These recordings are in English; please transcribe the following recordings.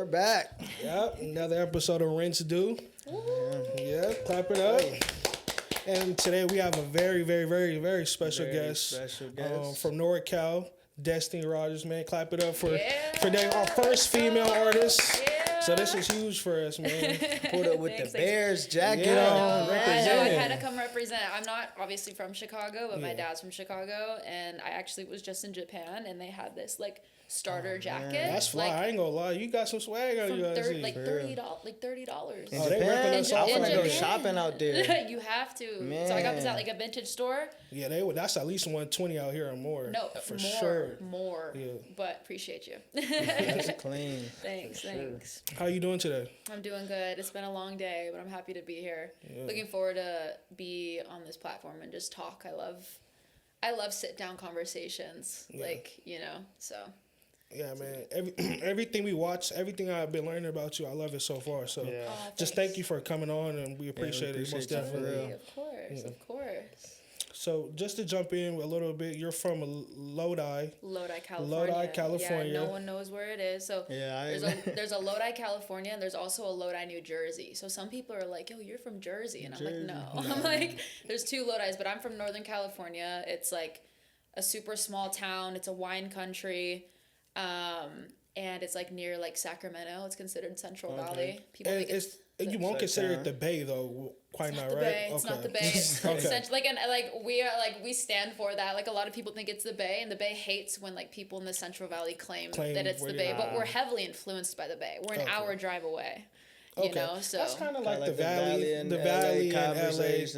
we're back. Yep, another episode of Rinse Due. Yeah, clap it up. And today we have a very, very, very, very special guest. From NorCal, Destiny Rogers, man. Clap it up for our first female artist. So this is huge for us, man. Pulled up with the Bears jacket on. I know, Representing. I had to come represent. I'm not obviously from Chicago, but my dad's from Chicago, and I actually was just in Japan, and they had this like starter jacket. That's fly. I ain't gonna lie. You got some swag on you. Like $30. In Japan, I want to go shopping out there. You have to. Man. So I got this at like a vintage store. Yeah, they would. That's at least 120 out here or more. No, for more, sure. more. Yeah. But appreciate you. That's clean. Thanks. How you doing today? I'm doing good. It's been a long day, but I'm happy to be here. Yeah. Looking forward to be on this platform and just talk. I love sit down conversations. So. Yeah, man. Everything we watch, everything I've been learning about you, I love it so far. So just thank you for coming on, and we appreciate it most definitely. Of course. So just to jump in a little bit, you're from Lodi, California. Yeah, no one knows where it is. So there's a Lodi, California, and there's also a Lodi, New Jersey. So some people are like, "Yo, you're from Jersey," and I'm like, "No." I'm like, "There's two Lodis, but I'm from Northern California. It's like a super small town. It's a wine country." And it's like near like Sacramento. It's considered Central Valley. People you won't consider it the Bay though. Quite not, right? Bay. It's not the Bay. Okay. We stand for that. Like a lot of people think it's the Bay, and the Bay hates when like people in the Central Valley claim that it's the Bay. But we're heavily influenced by the Bay. We're an hour drive away. You know, so that's kind of like the Valley and LA,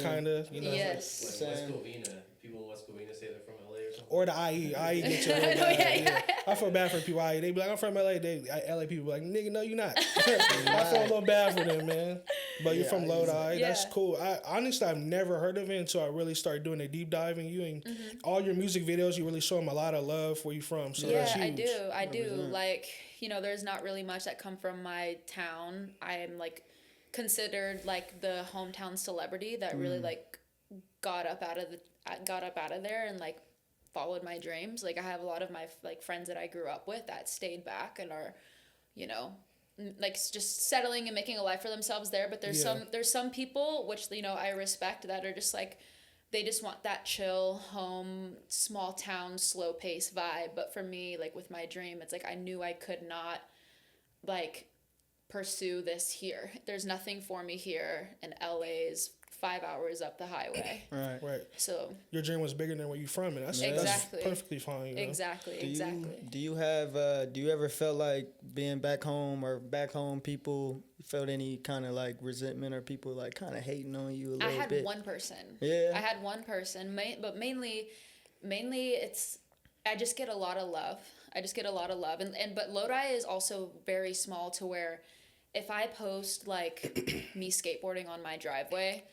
kind of. You know, yes. Like West Covina. People in West Covina say they're from LA or something. Or the IE. IE gets you real bad. I feel bad for people IE. They be like, I'm from LA. LA people be like, nigga, no, you're not. I feel a little bad for them, man. But you're from Lodi. That's cool. Honestly, I've never heard of it until I really started doing a deep dive in you. And all your music videos, you really show them a lot of love where you from. So that's huge. I do. Like, you know, there's not really much that come from my town. I am like considered like the hometown celebrity that really like got up out of there and like followed my dreams. Like I have a lot of my like friends that I grew up with that stayed back and are, you know, like just settling and making a life for themselves there. But there's some people which, you know, I respect that are just like, they just want that chill home, small town, slow pace vibe. But for me, like with my dream, it's like I knew I could not like pursue this here. There's nothing for me here, and LA's 5 hours up the highway. Right. So your dream was bigger than where you from, and that's perfectly fine. You know? Exactly. Do you ever felt like being back home people felt any kind of like resentment or people like kind of hating on you a little bit? I had one person. Yeah. I had one person, but mainly it's I just get a lot of love. But Lodi is also very small to where if I post like me skateboarding on my driveway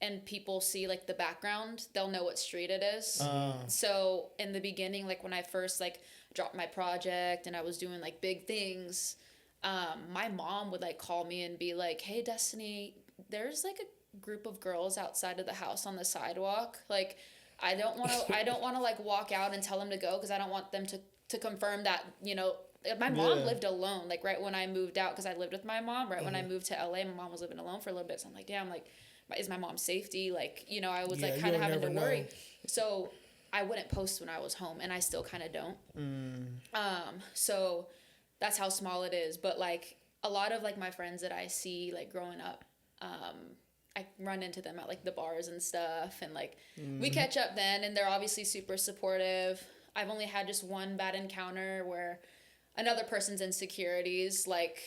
and people see like the background, they'll know what street it is. So in the beginning, like when I first like dropped my project and I was doing like big things, my mom would like call me and be like, "Hey Destiny, there's like a group of girls outside of the house on the sidewalk. Like I don't want to like walk out and tell them to go because I don't want them to confirm that, you know." My mom lived alone, like right when I moved out, because I lived with my mom. Right when I moved to LA, my mom was living alone for a little bit. So I'm like, damn, like, is my mom's safety? Like, you know, I was like kind of having to worry. So I wouldn't post when I was home, and I still kind of don't. So that's how small it is. But like a lot of like my friends that I see like growing up, I run into them at like the bars and stuff, and like we catch up then, and they're obviously super supportive. I've only had just one bad encounter where another person's insecurities, like,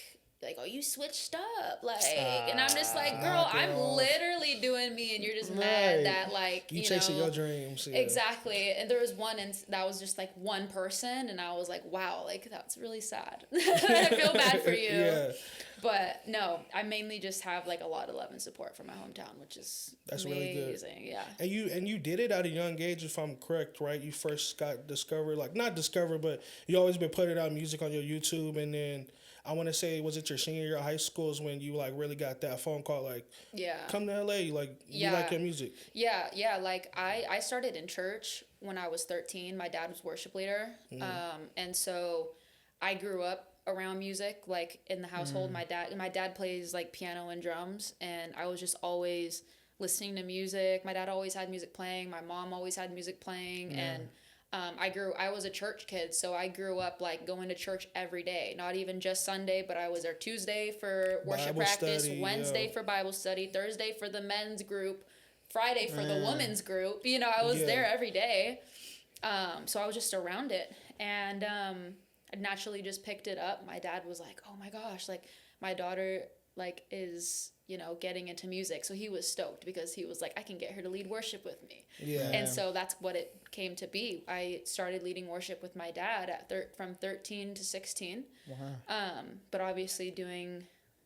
oh, you switched up, like, and I'm just like, girl, I'm literally doing me, and you're just mad that, like, you chasing your dreams. Yeah. Exactly. And there was one, and that was just, like, one person, and I was like, wow, like, that's really sad. I feel bad for you. Yeah. But, no, I mainly just have, like, a lot of love and support from my hometown, which is amazing. Really good. Yeah. And you did it at a young age, if I'm correct, right? You first got discovered, like, not discovered, but you always been putting out music on your YouTube, and then I want to say, was it your senior year of high school is when you, like, really got that phone call, like, come to LA, like, you like your music. Yeah, like, I started in church when I was 13. My dad was worship leader, and so I grew up around music, like in the household. My dad plays like piano and drums, and I was just always listening to music. My dad always had music playing. My mom always had music playing, and I was a church kid, so I grew up like going to church every day, not even just Sunday, but I was there Tuesday for worship Bible practice, study, Wednesday for Bible study, Thursday for the men's group, Friday for the women's group. You know, I was there every day. So I was just around it, and I naturally just picked it up. My dad was like, "Oh my gosh, like my daughter like is, you know, getting into music." So he was stoked because he was like, "I can get her to lead worship with me." Yeah. And so that's what it came to be. I started leading worship with my dad at from 13 to 16. Wow. But obviously doing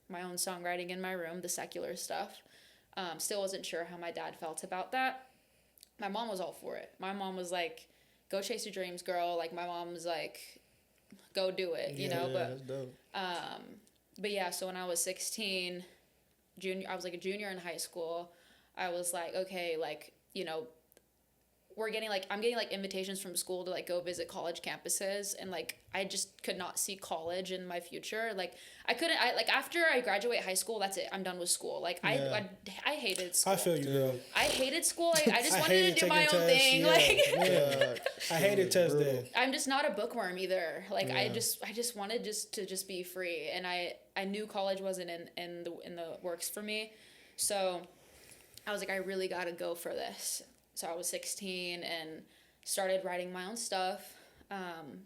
my own songwriting in my room, the secular stuff. Still wasn't sure how my dad felt about that. My mom was all for it. My mom was like, "Go chase your dreams, girl." Like my mom was like, "Go do it," you know. That's dope. But yeah, so when I was 16, I was like a junior in high school. I was like, okay, like, you know, I'm getting like invitations from school to like go visit college campuses, and like I just could not see college in my future. Like after I graduate high school, that's it. I'm done with school. Like I hated school. I feel you, girl. I hated school. I just wanted to do my own thing. I hated test day. I'm just not a bookworm either. Like I just wanted to be free, and I knew college wasn't in the works for me, so I was like, I really got to go for this. So I was 16 and started writing my own stuff.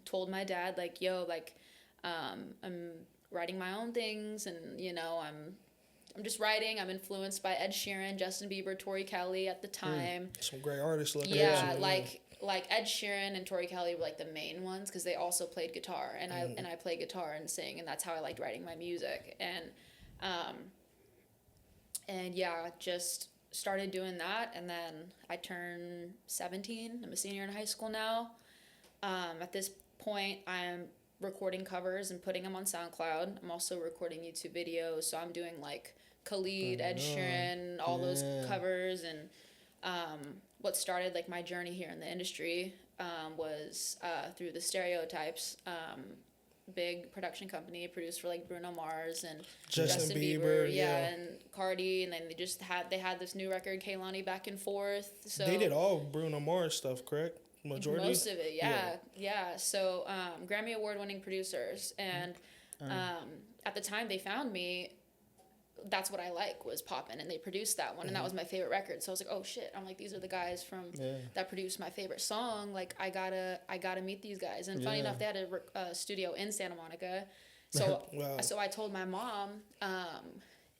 Told my dad like, "Yo, like, I'm writing my own things, and you know, I'm just writing. I'm influenced by Ed Sheeran, Justin Bieber, Tori Kelly at the time. Some great artists. Like Ed Sheeran and Tori Kelly were like the main ones because they also played guitar, and I play guitar and sing, and that's how I liked writing my music. And yeah, just started doing that, and then I turned 17. I'm a senior in high school now. At this point, I'm recording covers and putting them on SoundCloud. I'm also recording YouTube videos, so I'm doing like Khalid, Ed Sheeran, all those covers. And what started like my journey here in the industry was through the Stereotypes. Big production company, produced for like Bruno Mars and Justin Bieber, and Cardi, and then they had this new record, Kehlani, Back and Forth. So they did all Bruno Mars stuff, correct? Majority? Most of it, yeah. So Grammy Award-winning producers, and at the time they found me. That's what I like was poppin', and they produced that one, and that was my favorite record. So I was like, oh shit! I'm like, these are the guys from that produced my favorite song. Like I gotta meet these guys. And funny enough, they had a studio in Santa Monica. So so I told my mom.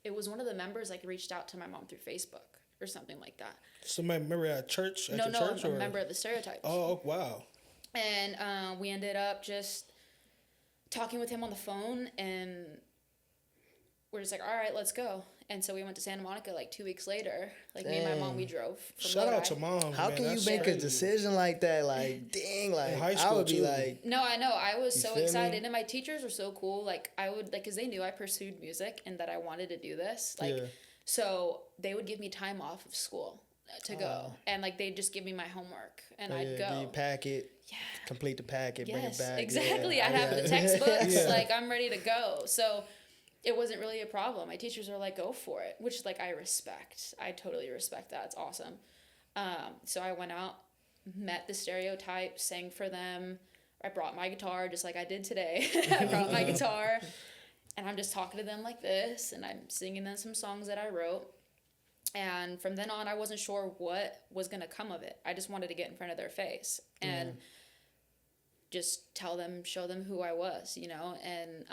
It was one of the members like reached out to my mom through Facebook or something like that. So my member at church? No, I'm a member of the Stereotypes. Oh wow! And we ended up just talking with him on the phone, and we're just like, all right, let's go. And so we went to Santa Monica like 2 weeks later. Like me and my mom, we drove. Shout out to mom. How can you make a decision like that? Like, dang, like in high school, I would be like. No, I know. I was so excited, and my teachers were so cool. Like I would like, cause they knew I pursued music and that I wanted to do this. Like, so they would give me time off of school to go, and like they'd just give me my homework, and I'd go. Do you pack it? Complete the packet, bring it back. Exactly. I'd have the textbooks. Like I'm ready to go. So it wasn't really a problem. My teachers are like, go for it, which like I respect. I totally respect that. It's awesome. So I went out, met the Stereotypes, sang for them. I brought my guitar just like I did today. I brought my guitar, and I'm just talking to them like this, and I'm singing them some songs that I wrote. And from then on, I wasn't sure what was going to come of it. I just wanted to get in front of their face and just tell them, show them who I was, you know? And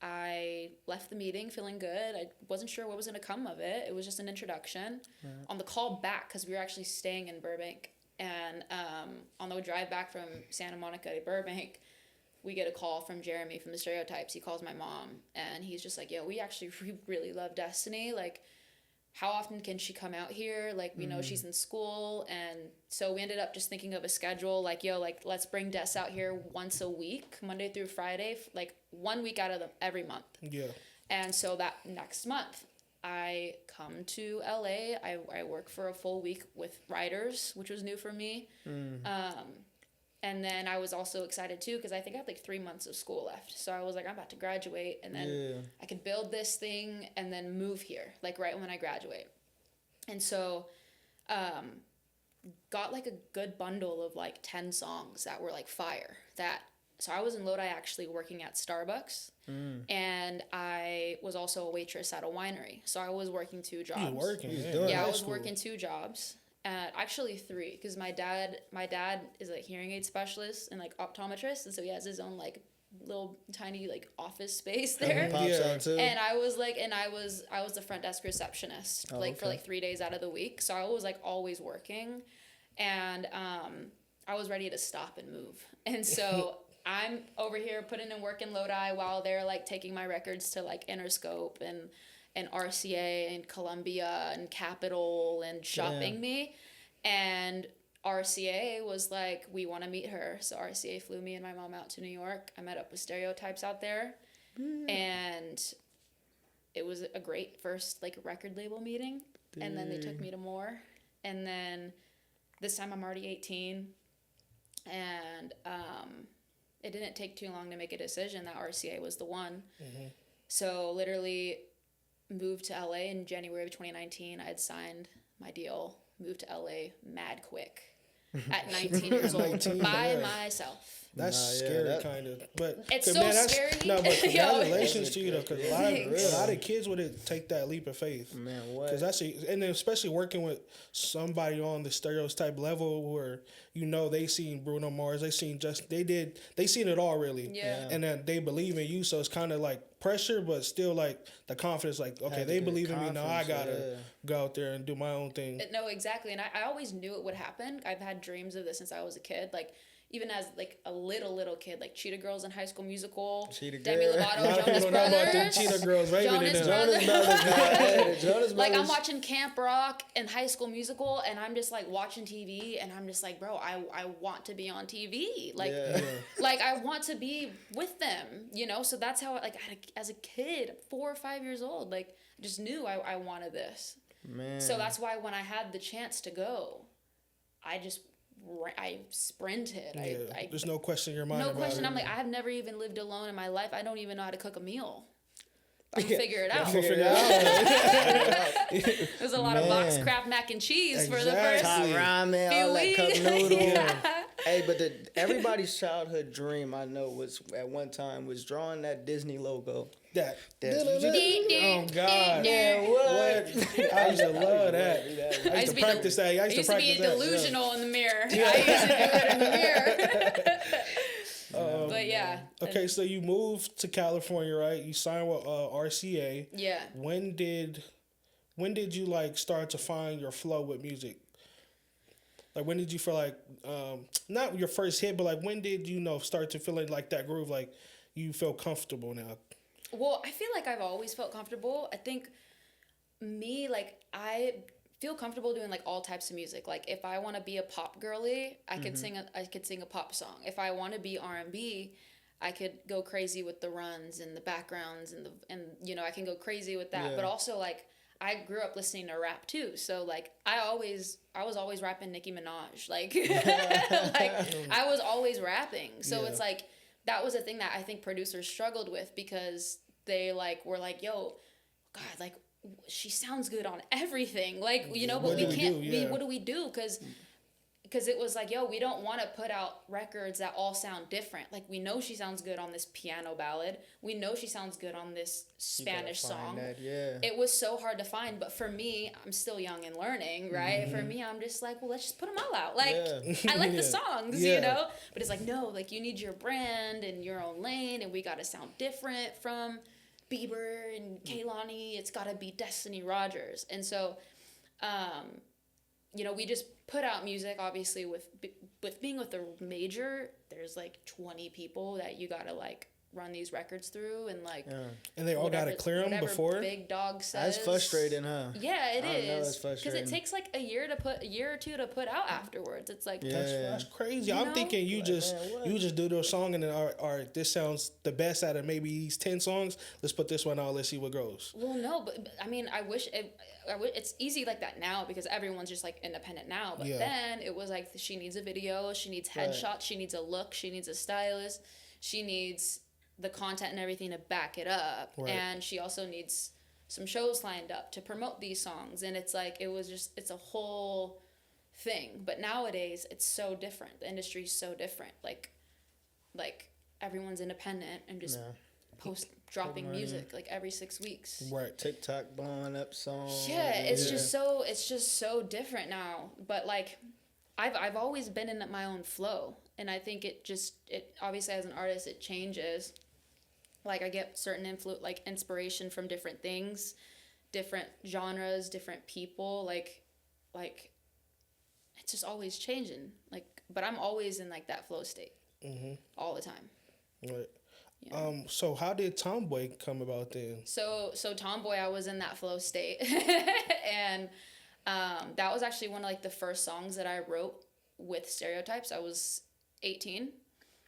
I left the meeting feeling good. I wasn't sure what was going to come of it. It was just an introduction. On the call back, because we were actually staying in Burbank, and on the drive back from Santa Monica to Burbank, we get a call from Jeremy from the Stereotypes. He calls my mom, and he's just like, yo, we actually really love Destiny. Like, how often can she come out here? Like, we know she's in school. And so we ended up just thinking of a schedule, like, yo, like, let's bring Des out here once a week, Monday through Friday, like 1 week out of every month. Yeah. And so that next month, I come to LA. I work for a full week with writers, which was new for me. And then I was also excited too because I think I had like 3 months of school left. So I was like, I'm about to graduate, and then I could build this thing and then move here, like right when I graduate. And so got like a good bundle of like 10 songs that were like fire. So I was in Lodi actually working at Starbucks, and I was also a waitress at a winery. So I was working 2 jobs. You working? Yeah, I was working 2 jobs. Actually 3, because my dad is a hearing aid specialist and like optometrist, and so he has his own like little tiny like office space there. And I was the front desk receptionist for like 3 days out of the week, so I was like always working, and I was ready to stop and move, and so I'm over here putting in work in Lodi while they're like taking my records to like Interscope and RCA and Columbia and Capitol and shopping me. And RCA was like, we want to meet her. So RCA flew me and my mom out to New York. I met up with Stereotypes out there. And it was a great first like record label meeting. And then they took me to more. And then this time I'm already 18. And it didn't take too long to make a decision that RCA was the one. So literally moved to LA in January of 2019. I had signed my deal, moved to LA mad quick at 19 years old by myself. That's scary, kind of. But it's so scary. No, but congratulations to you though, because a lot of kids would take that leap of faith. Man, what? Because and then especially working with somebody on the Stereotype level where they seen Bruno Mars, they seen it all really. Yeah. And then they believe in you, so it's kind of like pressure, but still like the confidence. Like, okay, they believe in me now. I gotta go out there and do my own thing. No, exactly, and I always knew it would happen. I've had dreams of this since I was a kid, like. Even as like a little kid, like Cheetah Girls in High School Musical, Demi Lovato, Jonas Brothers, Cheetah Girls, Jonas Brothers. Like I'm watching Camp Rock and High School Musical, and I'm just like watching TV, and I'm just like, bro, I want to be on TV, like, like I want to be with them, So that's how like as a kid, 4 or 5 years old, like I just knew I wanted this. Man. So that's why when I had the chance to go, I sprinted. There's no question in your mind. No question. I'm like, I have never even lived alone in my life. I don't even know how to cook a meal. I'm gonna figure it out. There's a lot of box Kraft mac and cheese for the first ramen, few all that cup noodle. Hey, but everybody's childhood dream I know was at one time was drawing that Disney logo. Oh God! Man, what? I used to love that. I used to practice that. I used to be delusional in the mirror. I used to do it in the mirror. But yeah. Okay, so you moved to California, right? You signed with RCA. Yeah. When did you like start to find your flow with music? Like when did you feel like not your first hit, but like when did you start to feel like that groove, like you feel comfortable now? Well, I feel like I've always felt comfortable. I think I feel comfortable doing like all types of music. Like if I want to be a pop girly, I could sing a pop song. If I want to be R&B, I could go crazy with the runs and the backgrounds and I can go crazy with that. Yeah. But also like I grew up listening to rap too. So like I was always rapping Nicki Minaj. Like I was always rapping. So it's like that was a thing that I think producers struggled with because they like were like, yo, God, like she sounds good on everything. Like, but we can't, what do we do? Because it was like, yo, we don't want to put out records that all sound different. Like, we know she sounds good on this piano ballad. We know she sounds good on this Spanish song. It was so hard to find. But for me, I'm still young and learning, right? For me, I'm just like, well, let's just put them all out. Like, I like the songs, But it's like, no, like, you need your brand and your own lane. And we got to sound different from Bieber and Kehlani. It's got to be Destiny Rogers. And so, we just put out music, obviously, with being with a major, there's like 20 people that you gotta like run these records through, and like and they all gotta clear them before. Big Dog says. That's frustrating, huh? Yeah, it is. Because it takes like a year or two to put out afterwards. It's like that's crazy. I'm thinking you just do the song and then all right, this sounds the best out of maybe these 10 songs. Let's put this one out. Let's see what goes. Well, no, but I mean, I wish it's easy like that now because everyone's just like independent now. But then it was like she needs a video, she needs headshots, she needs a look, she needs a stylist, she needs the content and everything to back it up, and she also needs some shows lined up to promote these songs. And it's like it's a whole thing. But nowadays it's so different. The industry's so different. Like everyone's independent and just dropping music like every 6 weeks. Right. TikTok blowing up songs. Yeah, it's just so different now. But like I've always been in my own flow, and I think it obviously as an artist it changes. Like I get certain inspiration from different things, different genres, different people. Like it's just always changing. Like, but I'm always in like that flow state all the time. Right. Yeah. So how did Tomboy come about then? So Tomboy, I was in that flow state, and that was actually one of like the first songs that I wrote with Stereotypes. I was 18.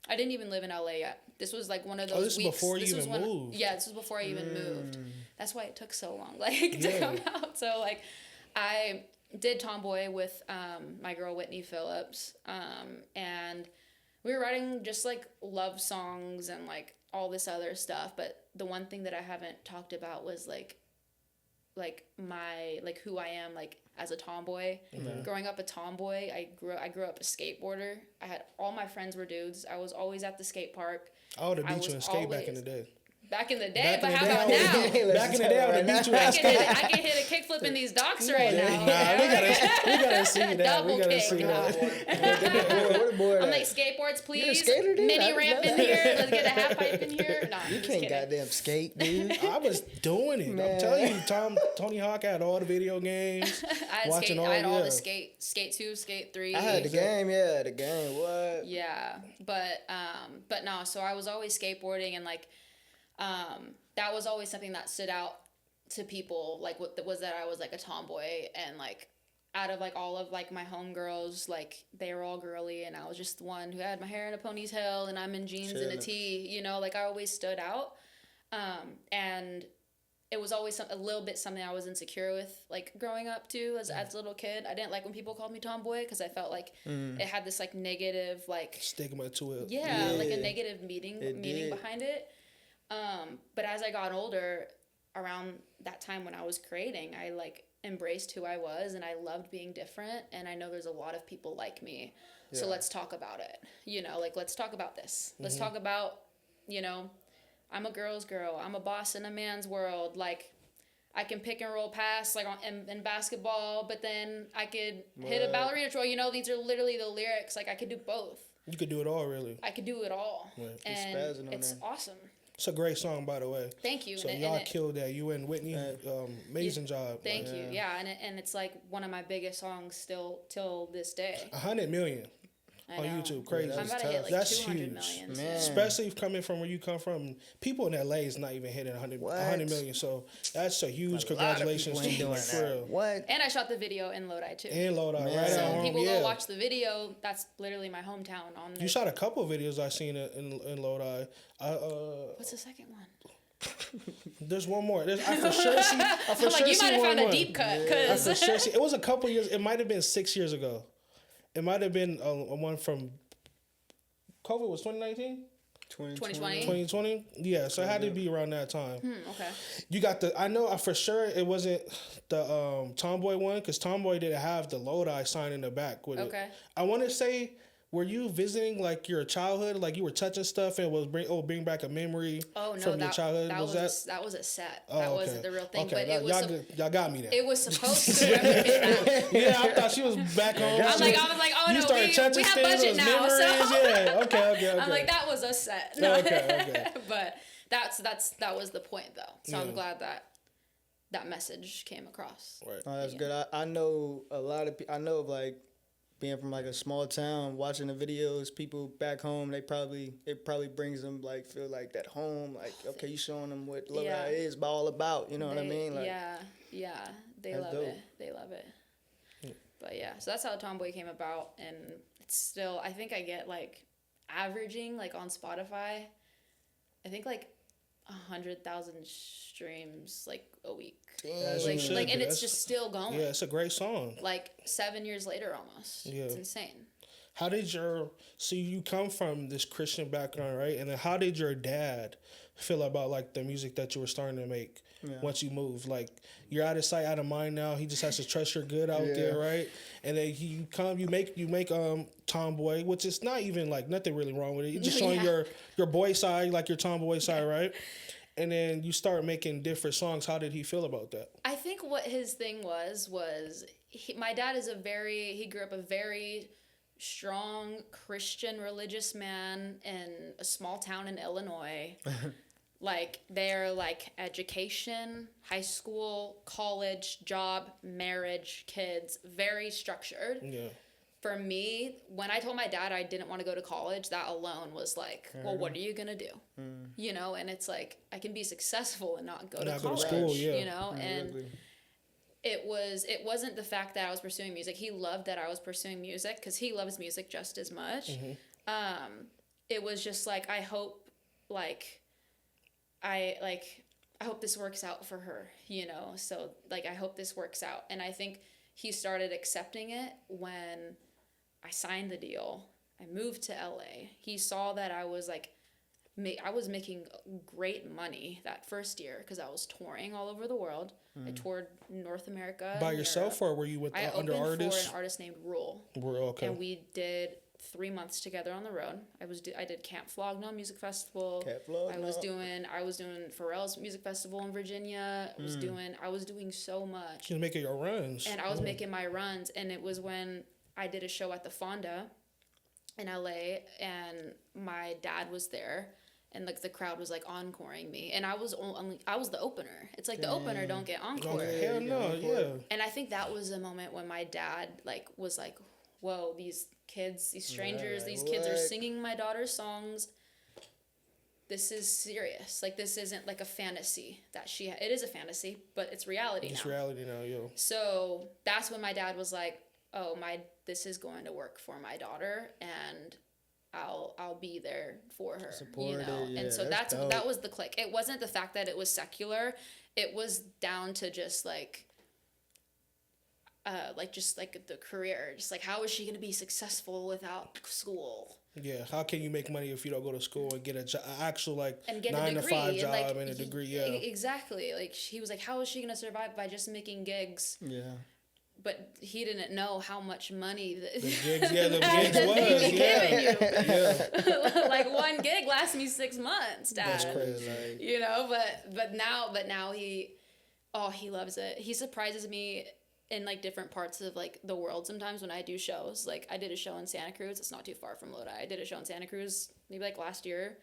I didn't even live in LA yet. This was like one of those this weeks. Was before you even moved. Yeah, this was before I even moved. That's why it took so long, to come out. So like, I did Tomboy with my girl Whitney Phillips, and we were writing just like love songs and like all this other stuff. But the one thing that I haven't talked about was like my who I am as a tomboy. Growing up a tomboy, I grew up a skateboarder. I had all my friends were dudes. I was always at the skate park. I would have beat you in skate back in the day. Back in the day, but how about now? Back in the day, I would have beat you in skate. I can hit a kickflip in these docks right now. Nah, we gotta see that. Double we gotta kick. see that. I'm like, skateboards, please. You're a skater, dude? Mini ramp in here. Let's get a half pipe in here. Nah, you can't goddamn skate, dude. I was doing it. Man. I'm telling you, Tony Hawk had all the video games. I had all the skate 2, skate 3. I had the game. What? Yeah, but no. So I was always skateboarding, and that was always something that stood out to people. Like what was that I was like a tomboy, and like out of like all of like my homegirls, like they were all girly, and I was just the one who had my hair in a ponytail, and I'm in jeans and a tee. You know, like I always stood out, and it was always a little bit something I was insecure with, like growing up too as a little kid. I didn't like when people called me tomboy because I felt like it had this like negative like stigma to it. Yeah, like a negative meaning behind it. But as I got older, around that time when I was creating, I like embraced who I was, and I loved being different, and I know there's a lot of people like me. So let's talk about it. You know, like let's talk about this. Let's talk about, you know, I'm a girl's girl. I'm a boss in a man's world. Like I can pick and roll pass like in basketball, but then I could hit a ballerina twirl. You know, these are literally the lyrics. Like I could do both. You could do it all, really. I could do it all. Right. And it's awesome. It's a great song, by the way. Thank you. So y'all killed that. You and Whitney, amazing job. Thank you. Yeah, and it's like one of my biggest songs still till this day. 100 million on YouTube, crazy. I'm about to hit like That's 200 huge. million. Especially coming from where you come from. People in LA is not even hitting 100 million. So that's a huge congratulations to you. For real. What? And I shot the video in Lodi too. In Lodi, right So at when home. people go watch the video, that's literally my hometown. You shot a couple of videos I've seen in Lodi. What's the second one? There's one more. I for sure see. You might have found a deep cut. I for sure see. It was a couple years. It might have been 6 years ago. It might have been one from COVID was 2019? 2020. 2020? Yeah, so it had to be around that time. Okay. You got I know for sure it wasn't the Tomboy one, because Tomboy didn't have the Lodi sign in the back with it. I want to say, were you visiting like your childhood, like you were touching stuff and it was bring back a memory from your childhood? That was a set. Oh, that wasn't the real thing. Okay, but it was y'all got me there. It was supposed to replicate that. Yeah, I thought she was back home. I was like, oh no, we have budget now. So yeah, okay. I'm like, that was a set. No. Okay. But that was the point though. So I'm glad that message came across. Right. Oh, that's good. I know a lot of people. I know of like being from like a small town, watching the videos, people back home, it probably brings them like feel like that home, like okay, you showing them what Lodi is all about, you know what I mean? Like, they love it. They love it. Yeah. But yeah, so that's how Tomboy came about, and it's still, I think I get like averaging like on Spotify, I think like 100,000 streams like a week. And it's just still going. Yeah, it's a great song. Like 7 years later, almost. Yeah, it's insane. How did you come from this Christian background, right? And then how did your dad feel about like the music that you were starting to make once you moved? Like you're out of sight, out of mind now. He just has to trust your good out there, right? And then you make Tomboy, which is not even like nothing really wrong with it. You're just showing your boy side, like your Tomboy side, right? And then you start making different songs. How did he feel about that? I think what his thing was my dad is he grew up a very strong Christian religious man in a small town in Illinois. Like they're like education, high school, college, job, marriage, kids, very structured. Yeah. For me, when I told my dad I didn't want to go to college, that alone was like, well, what are you going to do? You know, and it's like, I can be successful and not go to college, school, you know? And it wasn't the fact that I was pursuing music. He loved that I was pursuing music because he loves music just as much. It was just like, I hope this works out for her, you know? So like, I hope this works out. And I think he started accepting it when I signed the deal. I moved to LA. He saw that I was like, I was making great money that first year because I was touring all over the world. I toured North America. By yourself, or were you with under artists? I opened for an artist named Rule. Okay. And we did 3 months together on the road. I did Camp Flogna Music Festival. I was doing Pharrell's Music Festival in Virginia. I was doing so much. You were making your runs. And I was making my runs, and it was when I did a show at the Fonda in LA, and my dad was there, and like the crowd was like encoring me, and I was the opener. It's like the opener don't get encore. Hell no, yeah. And I think that was a moment when my dad like was like, whoa, these kids, these strangers, these kids are singing my daughter's songs. This is serious. Like, this isn't like a fantasy that it is a fantasy, but it's reality now. It's reality now, yo. So that's when my dad was like, oh, this is going to work for my daughter, and I'll be there for her, you know? And so that was the click. It wasn't the fact that it was secular. It was down to just like the career, just like how is she going to be successful without school? Yeah, how can you make money if you don't go to school and get an actual like 9-to-5 job and a degree? Yeah, exactly. Like he was like, how is she going to survive by just making gigs? Yeah, but he didn't know how much money the gigs was. Yeah. Like one gig lasts me 6 months, Dad. That's crazy. You know, but now he loves it. He surprises me in like different parts of like the world sometimes when I do shows. Like I did a show in Santa Cruz. It's not too far from Lodi. I did a show in Santa Cruz maybe like last year.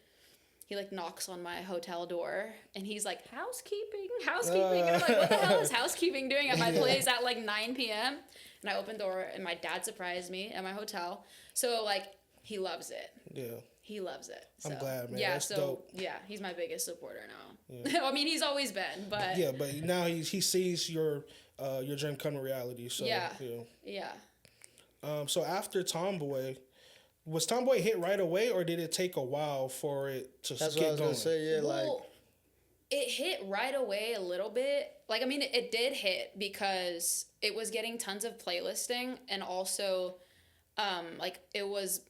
He like knocks on my hotel door and he's like, housekeeping. And I'm like, what the hell is housekeeping doing at my place at like 9 p.m? And I opened the door and my dad surprised me at my hotel. So like he loves it. Yeah. He loves it. So, I'm glad, man. Yeah, that's dope. Yeah, he's my biggest supporter now. Yeah. I mean, he's always been, but yeah, but now he sees your dream come to reality. So yeah. So after Tomboy, was Tomboy hit right away, or did it take a while for it to That's get what I was going? Gonna say. Yeah, well, it hit right away a little bit. Like I mean, it did hit because it was getting tons of playlisting, and also, like it was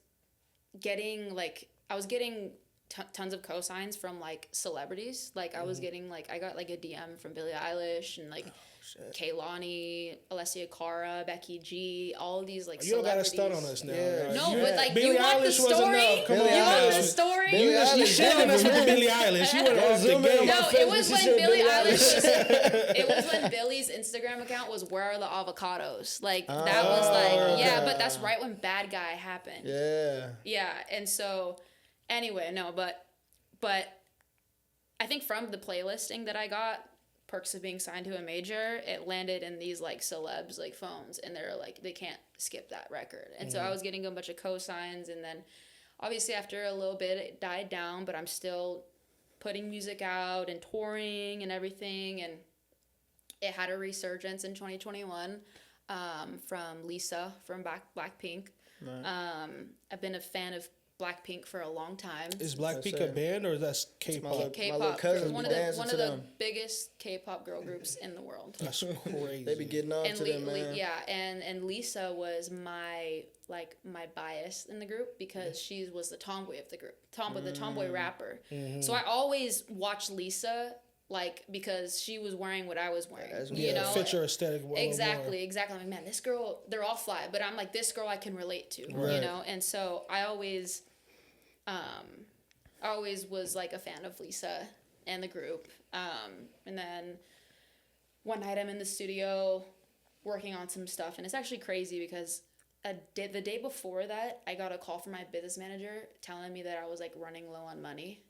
getting like I was getting tons of cosigns from like celebrities. Like I was getting like I got like a DM from Billie Eilish and like Kehlani, Alessia Cara, Becky G, all these like you don't gotta stut on us now. Yeah. Right? No, but like you want the story? Come on, you want the story? You shilling us with the Billie Eilish. You went off the game. No, it was when Billie Eilish it was when Billie's Instagram account was "Where are the avocados?" Like that was like but that's right when Bad Guy happened. Yeah. Yeah, and so anyway, no, but I think from the playlisting that I got, perks of being signed to a major, it landed in these like celebs like phones, and they're like they can't skip that record. And so I was getting a bunch of cosigns, and then obviously after a little bit it died down, but I'm still putting music out and touring and everything, and it had a resurgence in 2021 from Lisa from BLACKPINK. Right. I've been a fan of BLACKPINK for a long time. Is BLACKPINK a band or is that K-pop? K-pop. One of the biggest K-pop girl groups in the world. That's crazy. They be getting on to them, man. Yeah, and Lisa was my bias in the group because she was the tomboy of the group. The tomboy rapper. Mm-hmm. So I always watched Lisa like because she was wearing what I was wearing. You know? Fit your aesthetic. Exactly. I'm like, man, this girl, they're all fly, but I'm like, this girl I can relate to, you know? And so I always was like a fan of Lisa and the group. And then one night I'm in the studio working on some stuff, and it's actually crazy because the day before that, I got a call from my business manager telling me that I was like running low on money,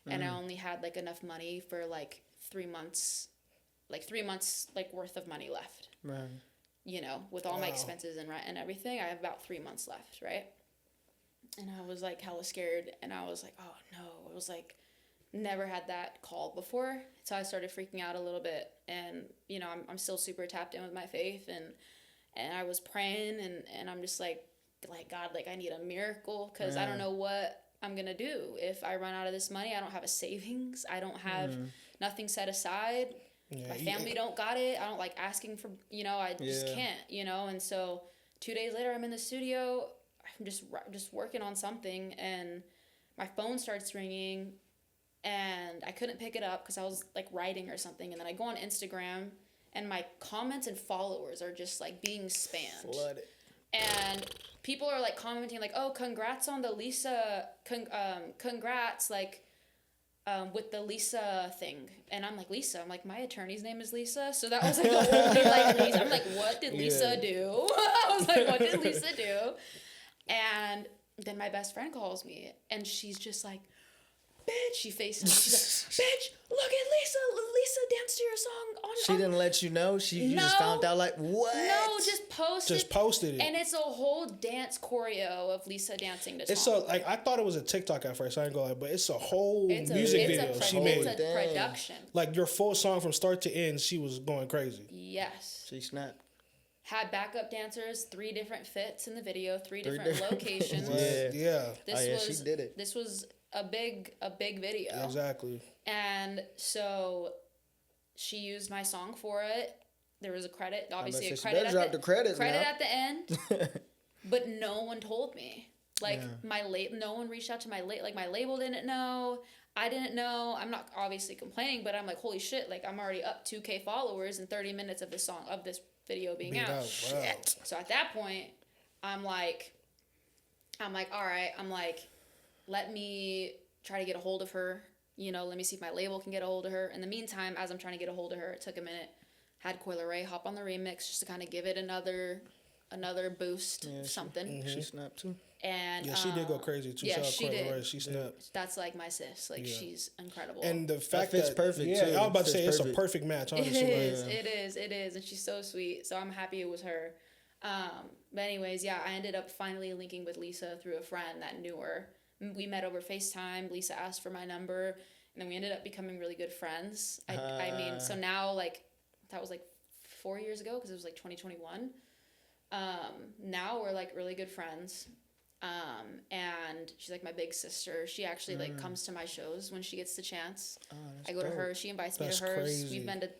and I only had like enough money for like 3 months like worth of money left. Right. You know, with all my expenses and rent and everything, I have about 3 months left, right? And I was like hella scared, and I was like, oh no, I was like, never had that call before. So I started freaking out a little bit, and you know, I'm still super tapped in with my faith, and I was praying, and I'm just like God, like I need a miracle, because I don't know what I'm gonna do if I run out of this money. I don't have a savings. I don't have nothing set aside. Yeah, my family don't got it. I don't like asking for, you know, I just can't, you know. And so 2 days later, I'm in the studio. I'm just working on something, and my phone starts ringing, and I couldn't pick it up because I was like writing or something. And then I go on Instagram, and my comments and followers are just like being spammed. Flooded. And people are like commenting like, oh, congrats on the Lisa, congrats, like, with the Lisa thing. And I'm like, Lisa? I'm like, my attorney's name is Lisa. So that was like the whole thing, like, Lisa. I'm like, what did Lisa do? I was like, what did Lisa do? And then my best friend calls me, and she's just like, bitch, she FaceTimes. She's like, bitch, look at Lisa. Lisa danced to your song. She didn't let you know? You just found out like, what? No, just posted it. And it's a whole dance choreo of Lisa dancing to Tomboy. It's so, like, I thought it was a TikTok at first, I ain't gonna lie, but it's a whole music video she made. It's a production. Like, your full song from start to end, she was going crazy. Yes. She snapped. Had backup dancers, 3 different fits in the video, 3 different locations. Yeah. She did it. This was a big video. Exactly. And so she used my song for it. There was a credit, obviously a credit at the end. But no one told me. Like no one reached out to my label didn't know. I didn't know. I'm not obviously complaining, but I'm like, holy shit, like I'm already up 2K followers in 30 minutes of this video being out. Wow. Shit. So at that point, I'm like, all right, I'm like, let me try to get a hold of her. You know, let me see if my label can get a hold of her. In the meantime, as I'm trying to get a hold of her, it took a minute. Had Coyle Ray hop on the remix just to kind of give it another boost, something. She snapped too. And she did go crazy too. Yeah, she did. Ray, she snapped. That's like my sis. Like she's incredible. And the fact that fits perfect. Yeah, too. I was about to say it's a perfect match. Honestly, it is, and she's so sweet. So I'm happy it was her. But anyways, I ended up finally linking with Lisa through a friend that knew her. We met over FaceTime. Lisa asked for my number, and then we ended up becoming really good friends. I mean, so now, like, that was like 4 years ago because it was like 2021. Now we're like really good friends. And she's like my big sister. She actually like comes to my shows when she gets the chance. I go to her. She invites me to hers. Crazy. We've been to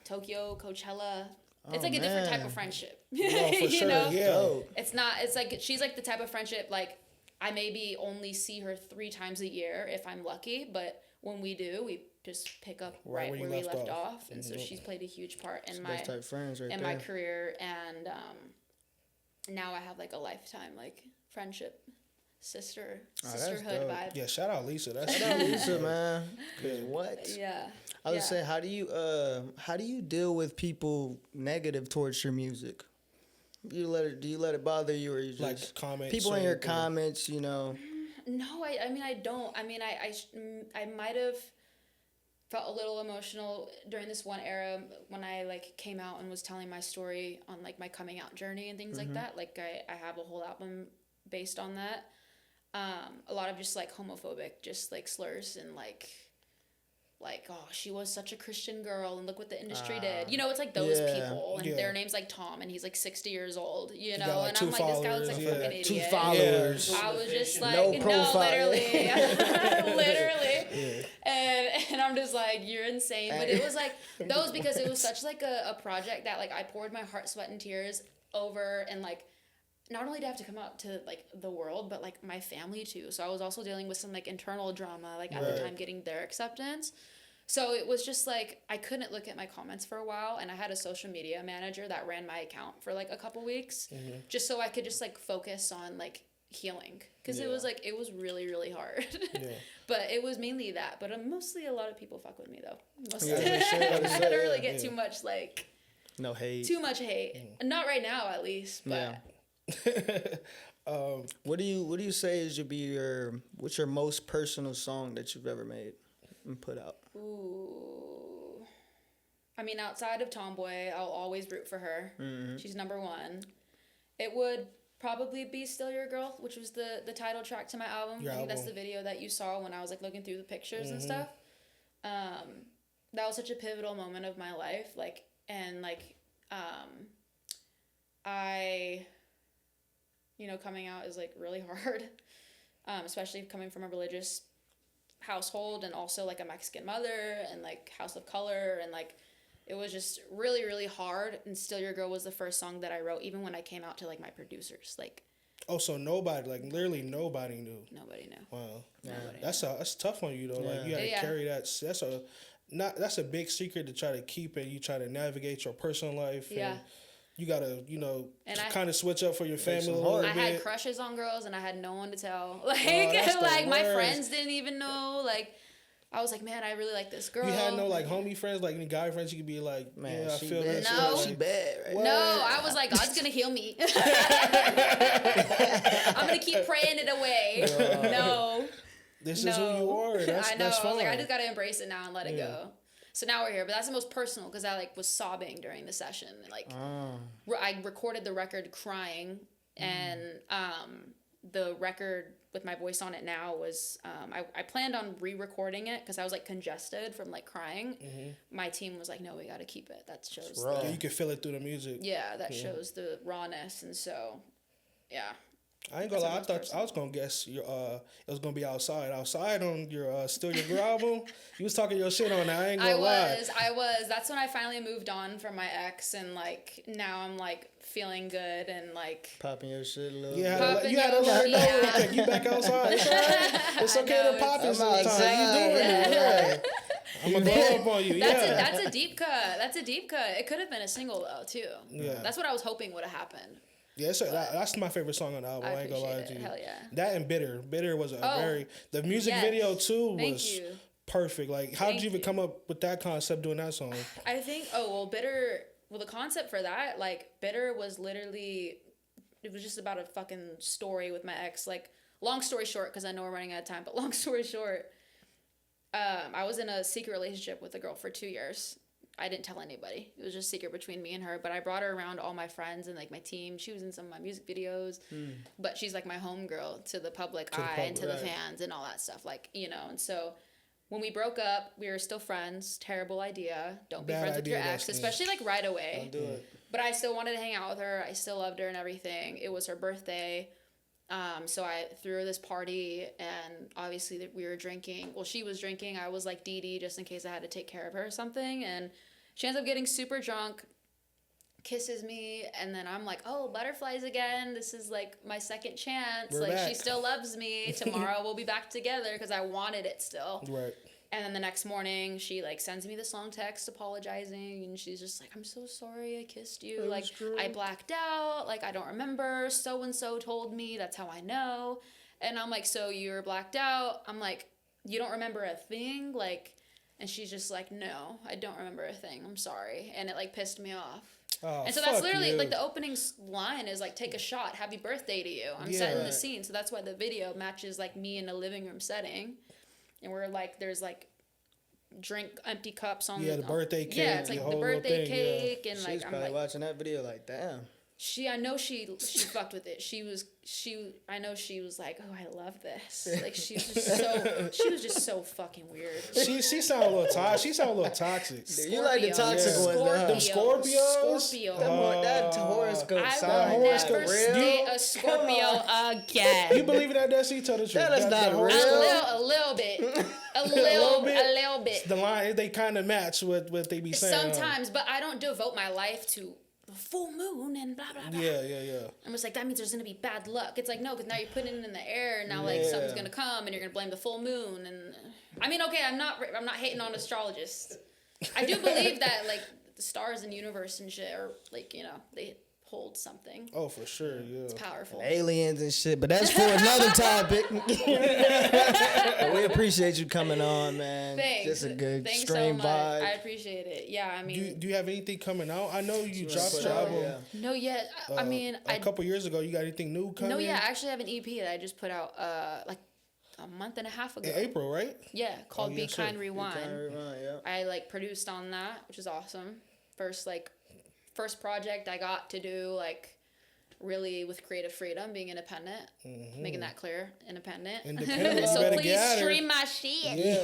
Tokyo, Coachella. It's like a different type of friendship. No, for sure. Know? Yeah. It's like she's like the type of friendship like I maybe only see her 3 times a year if I'm lucky, but when we do, we just pick up right where we left off. And so she's played a huge part in my career, and now I have like a lifetime like friendship, sisterhood vibe. Yeah, shout out Lisa. Shout out Lisa, man. Cause what? Yeah. I was saying, how do you deal with people negative towards your music? Do you let it bother you, or you just like comments? People in your comments, you know? No, I mean I don't. I mean I might have. felt a little emotional during this one era when I like came out and was telling my story on like my coming out journey and things like that. Like I have a whole album based on that. A lot of just like homophobic, just like slurs and like, oh, she was such a Christian girl and look what the industry did. You know, it's like those people and their name's like Tom and he's like 60 years old, you know, like and I'm like, this guy looks like a fucking idiot. 2 followers. I was just like, no profile. literally. Literally. And I'm just like, you're insane. But it was like, those because it was such like a project that like I poured my heart, sweat, and tears over and like, not only did I have to come out to like the world, but like my family too. So I was also dealing with some like internal drama, like at the time getting their acceptance. So it was just like, I couldn't look at my comments for a while. And I had a social media manager that ran my account for like a couple weeks, just so I could just like focus on like healing. Cause it was like, it was really, really hard. But it was mainly that. But mostly a lot of people fuck with me though. Mostly. I don't really get too much like. No hate. Too much hate. Not right now at least, but. Yeah. What do you say is what's your most personal song that you've ever made and put out? Ooh, I mean, outside of Tomboy, I'll always root for her. She's number one. It would probably be Still Your Girl, which was the title track to my album. I think that's the video that you saw when I was like looking through the pictures and stuff. That was such a pivotal moment of my life, like, and like you know, coming out is like really hard, especially coming from a religious household and also like a Mexican mother and like house of color, and like it was just really, really hard. And Still Your Girl was the first song that I wrote, even when I came out to like my producers. Like, oh, so nobody, like literally nobody knew. Nobody knew. Wow, Nobody that's tough on you though. Yeah. Like you had to carry that. That's a big secret to try to keep, and you try to navigate your personal life. And you gotta, you know, kind of switch up for your family a little bit. I had crushes on girls, and I had no one to tell. Like my friends didn't even know. Like, I was like, man, I really like this girl. You had no like homie friends, like any guy friends. You could be like, man, I feel bad. this. No, she bad. Right? No, I was like, God's gonna heal me. I'm gonna keep praying it away. No. This is who you are. That's, I know. That's fine. I was like, I just gotta embrace it now and let it go. So now we're here, but that's the most personal because I like was sobbing during the session. Like, I recorded the record crying, and the record with my voice on it now was I planned on re-recording it because I was like congested from like crying. My team was like, no, we got to keep it. That shows. You can feel it through the music. Yeah, that shows the rawness, and so yeah. I ain't gonna lie. I thought I was gonna guess your it was gonna be outside. Outside on your Still Your Girl album. You was talking your shit on that. I ain't gonna lie. I was. That's when I finally moved on from my ex, and like now I'm like feeling good and like popping your shit a little. You had to let her know. You back outside. It's all right. It's okay to pop it sometimes. You doing it? I'm gonna blow up on you. That's a deep cut. That's a deep cut. It could have been a single though too. Yeah. That's what I was hoping would have happened. Yeah, that's my favorite song on the album. I ain't gonna lie to you. Hell yeah. That and Bitter. Bitter was the music video too was perfect. Like, how did you even come up with that concept doing that song? I think, Bitter, the concept for that, like, Bitter was literally, it was just about a fucking story with my ex. Like, long story short, because I know we're running out of time, but long story short, I was in a secret relationship with a girl for 2 years. I didn't tell anybody. It was just a secret between me and her. But I brought her around all my friends and like my team. She was in some of my music videos. But she's like my homegirl to the public eye and to the fans and all that stuff. Like, you know, and so when we broke up, we were still friends. Terrible idea. Don't be friends with your ex, especially like right away. Don't do it. But I still wanted to hang out with her. I still loved her and everything. It was her birthday. So I threw her this party, and obviously we were drinking. Well, she was drinking. I was like Dee just in case I had to take care of her or something. And she ends up getting super drunk, kisses me, and then I'm like, oh, butterflies again. This is like my second chance. We're like back. She still loves me. Tomorrow we'll be back together because I wanted it still. Right. And then the next morning, she, like, sends me this long text apologizing, and she's just like, I'm so sorry I kissed you. Like, I blacked out. Like, I don't remember. So-and-so told me. That's how I know. And I'm like, so you were blacked out? I'm like, you don't remember a thing? Like, and she's just like, no, I don't remember a thing. I'm sorry. And it, like, pissed me off. Oh, and so that's literally, like, the opening line is, like, take a shot. Happy birthday to you. I'm setting the scene. So that's why the video matches, like, me in a living room setting. And we're like, there's like drink empty cups on the birthday cake. Yeah, it's like the birthday cake and She's like probably I'm like watching that video like, damn. I know she fucked with it. I know she was like, oh, I love this. Like she was just so fucking weird. She sound a little toxic. She sound a little toxic. Dude, you like the toxic ones, huh? Them Scorpios. Scorpio. That horoscope sign. I will never date a Scorpio again. You believe in that, Desi? Tell the truth. That is not real. A little bit. A little bit. The line, they kind of match what they be saying. Sometimes, but I don't devote my life to the full moon and blah, blah, blah. Yeah. I'm just like, that means there's going to be bad luck. It's like, no, because now you're putting it in the air and now like something's going to come and you're going to blame the full moon. And I mean, okay, I'm not hating on astrologists. I do believe that like the stars and universe and shit are like, you know, they hold something. Oh, for sure, yeah. It's powerful. Aliens and shit, but that's for another topic. We appreciate you coming on, man. Thanks. Just a good Thanks stream so much. vibe. I appreciate it. Yeah, I mean. Do you have anything coming out? I know you dropped your album. No, yet. I mean. A couple years ago, you got anything new coming? No, yeah. I actually have an EP that I just put out like a month and a half ago. In April, right? Yeah, called Be Kind Rewind. Be Kind Rewind, yeah. I like produced on that, which is awesome. First project I got to do like really with creative freedom, being independent, making that clear, independent. So please stream my shit. Yeah.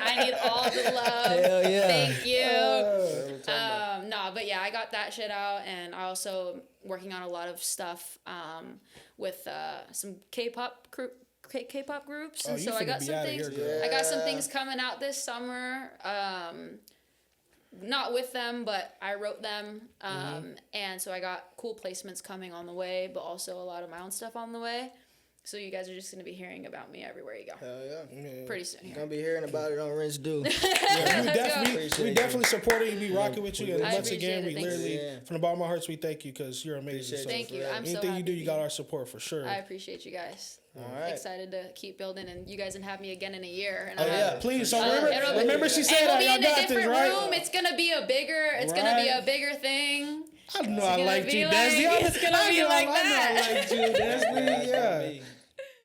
I need all the love. Hell yeah. Thank you. But yeah, I got that shit out, and I also working on a lot of stuff with some K-pop groups, and so I got some things. I got some things coming out this summer. Not with them, but I wrote them, and so I got cool placements coming on the way, but also a lot of my own stuff on the way. So you guys are just going to be hearing about me everywhere you go. Hell yeah. Pretty soon. You're going to be hearing about it on Rinse Do. We definitely support you. We rocking with you. And once again, we literally, from the bottom of our hearts, we thank you because you're amazing. Thank you. I'm so Anything happy you do, you got our support for sure. I appreciate you guys. All right. Excited to keep building, and you guys can have me again in a year. And please. So remember she said we'll be I in got a different this, right? room. It's gonna be a bigger thing. I know I liked you, Desmond. It's gonna be like that. I know I liked you, Desmond. Yeah.